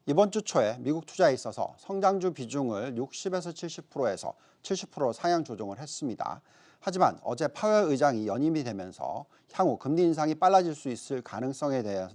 이번 주 초에 미국 투자에 있어서 성장주 비중을 60에서 70%에서 70%로 상향 조정을 했습니다. 하지만 어제 파웰 의장이 연임이 되면서 향후 금리 인상이 빨라질 수 있을 가능성에 대한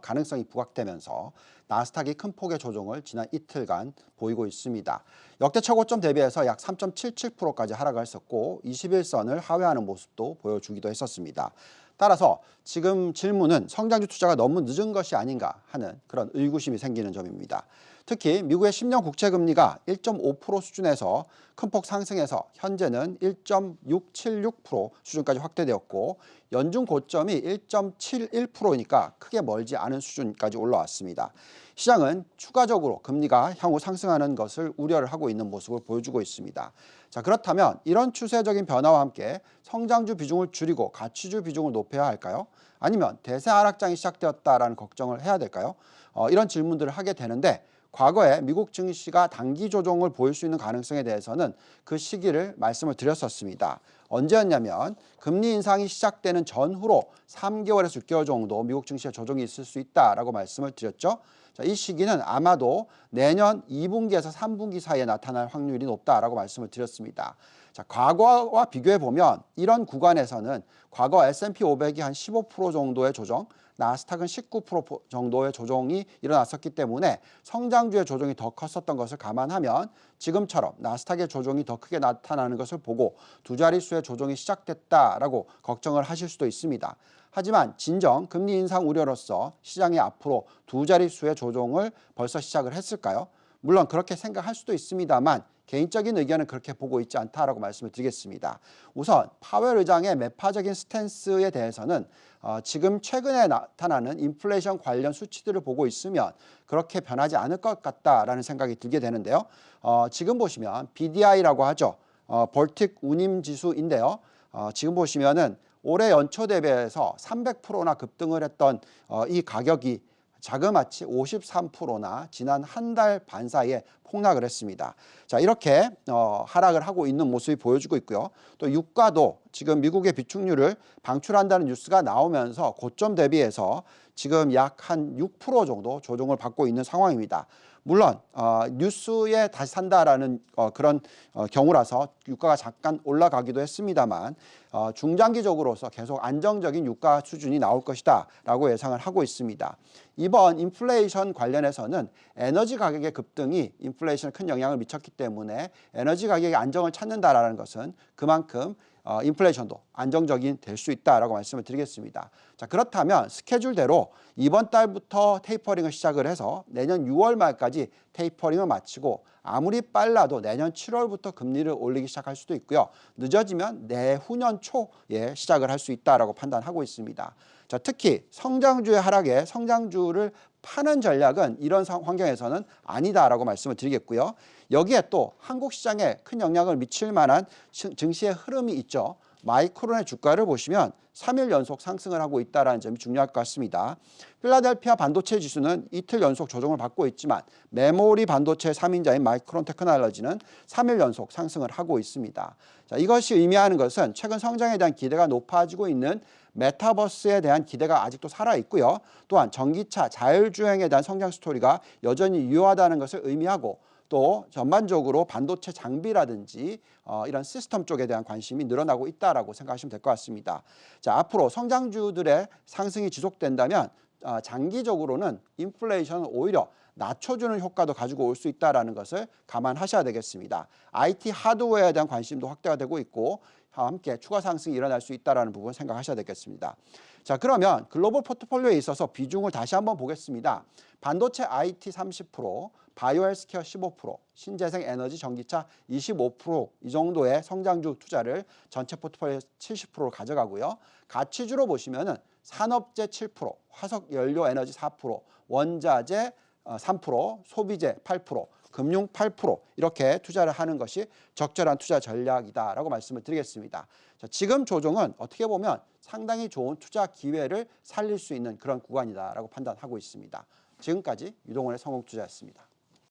가능성이 부각되면서 나스닥이 큰 폭의 조정을 지난 이틀간 보이고 있습니다. 역대 최고점 대비해서 약 3.77%까지 하락을 했었고 21선을 하회하는 모습도 보여주기도 했었습니다. 따라서 지금 질문은 성장주 투자가 너무 늦은 것이 아닌가 하는 그런 의구심이 생기는 점입니다. 특히 미국의 10년 국채금리가 1.5% 수준에서 큰 폭 상승해서 현재는 1.676% 수준까지 확대되었고 연준 고점이 1.71%니까 크게 멀지 않은 수준까지 올라왔습니다. 시장은 추가적으로 금리가 향후 상승하는 것을 우려를 하고 있는 모습을 보여주고 있습니다. 자, 그렇다면 이런 추세적인 변화와 함께 성장주 비중을 줄이고 가치주 비중을 높여야 할까요? 아니면 대세 하락장이 시작되었다라는 걱정을 해야 될까요? 이런 질문들을 하게 되는데 과거에 미국 증시가 단기 조정을 보일 수 있는 가능성에 대해서는 그 시기를 말씀을 드렸었습니다. 언제였냐면 금리 인상이 시작되는 전후로 3개월에서 6개월 정도 미국 증시의 조정이 있을 수 있다라고 말씀을 드렸죠. 자, 이 시기는 아마도 내년 2분기에서 3분기 사이에 나타날 확률이 높다라고 말씀을 드렸습니다. 자, 과거와 비교해 보면 이런 구간에서는 과거 S&P 500이 한 15% 정도의 조정, 나스닥은 19% 정도의 조정이 일어났었기 때문에 성장주의 조정이 더 컸었던 것을 감안하면 지금처럼 나스닥의 조정이 더 크게 나타나는 것을 보고 두 자릿수의 조정이 시작됐다라고 걱정을 하실 수도 있습니다. 하지만 진정 금리 인상 우려로서 시장이 앞으로 두 자릿수의 조정을 벌써 시작을 했을까요? 물론 그렇게 생각할 수도 있습니다만 개인적인 의견은 그렇게 보고 있지 않다라고 말씀을 드리겠습니다. 우선 파웰 의장의 매파적인 스탠스에 대해서는 지금 최근에 나타나는 인플레이션 관련 수치들을 보고 있으면 그렇게 변하지 않을 것 같다라는 생각이 들게 되는데요. 지금 보시면 BDI라고 하죠. 볼틱 운임 지수인데요. 지금 보시면은 올해 연초 대비해서 300%나 급등을 했던 이 가격이 자그마치 53%나 지난 한 달 반 사이에 폭락을 했습니다. 자, 이렇게 하락을 하고 있는 모습이 보여주고 있고요. 또 유가도 지금 미국의 비축률을 방출한다는 뉴스가 나오면서 고점 대비해서 지금 약 한 6% 정도 조정을 받고 있는 상황입니다. 물론 뉴스에 다시 산다라는 그런 경우라서 유가가 잠깐 올라가기도 했습니다만 중장기적으로서 계속 안정적인 유가 수준이 나올 것이다 라고 예상을 하고 있습니다. 이번 인플레이션 관련해서는 에너지 가격의 급등이 인플레이션에 큰 영향을 미쳤기 때문에 에너지 가격의 안정을 찾는다라는 것은 그만큼 인플레이션도 안정적인 될 수 있다라고 말씀을 드리겠습니다. 자, 그렇다면 스케줄대로 이번 달부터 테이퍼링을 시작을 해서 내년 6월 말까지 테이퍼링을 마치고 아무리 빨라도 내년 7월부터 금리를 올리기 시작할 수도 있고요. 늦어지면 내후년 초에 시작을 할 수 있다라고 판단하고 있습니다. 자, 특히 성장주의 하락에 성장주를 파는 전략은 이런 환경에서는 아니다라고 말씀을 드리겠고요. 여기에 또 한국 시장에 큰 영향을 미칠 만한 증시의 흐름이 있죠. 마이크론의 주가를 보시면 3일 연속 상승을 하고 있다는 점이 중요할 것 같습니다. 필라델피아 반도체 지수는 이틀 연속 조정을 받고 있지만 메모리 반도체 3인자인 마이크론 테크놀로지는 3일 연속 상승을 하고 있습니다. 자, 이것이 의미하는 것은 최근 성장에 대한 기대가 높아지고 있는 메타버스에 대한 기대가 아직도 살아있고요. 또한 전기차, 자율주행에 대한 성장 스토리가 여전히 유효하다는 것을 의미하고 또 전반적으로 반도체 장비라든지 이런 시스템 쪽에 대한 관심이 늘어나고 있다라고 생각하시면 될 것 같습니다. 자, 앞으로 성장주들의 상승이 지속된다면 장기적으로는 인플레이션은 오히려 낮춰주는 효과도 가지고 올 수 있다는 것을 감안하셔야 되겠습니다. IT 하드웨어에 대한 관심도 확대가 되고 있고 함께 추가 상승이 일어날 수 있다는 부분 생각하셔야 되겠습니다. 자, 그러면 글로벌 포트폴리오에 있어서 비중을 다시 한번 보겠습니다. 반도체 IT 30%, 바이오 헬스케어 15%, 신재생 에너지 전기차 25%이 정도의 성장주 투자를 전체 포트폴리오 70%로 가져가고요. 가치주로 보시면은 산업재 7%, 화석 연료 에너지 4%, 원자재 3%, 소비재 8%, 금융 8% 이렇게 투자를 하는 것이 적절한 투자 전략이다라고 말씀을 드리겠습니다. 자, 지금 조정은 어떻게 보면 상당히 좋은 투자 기회를 살릴 수 있는 그런 구간이다라고 판단하고 있습니다. 지금까지 유동원의 성공투자였습니다.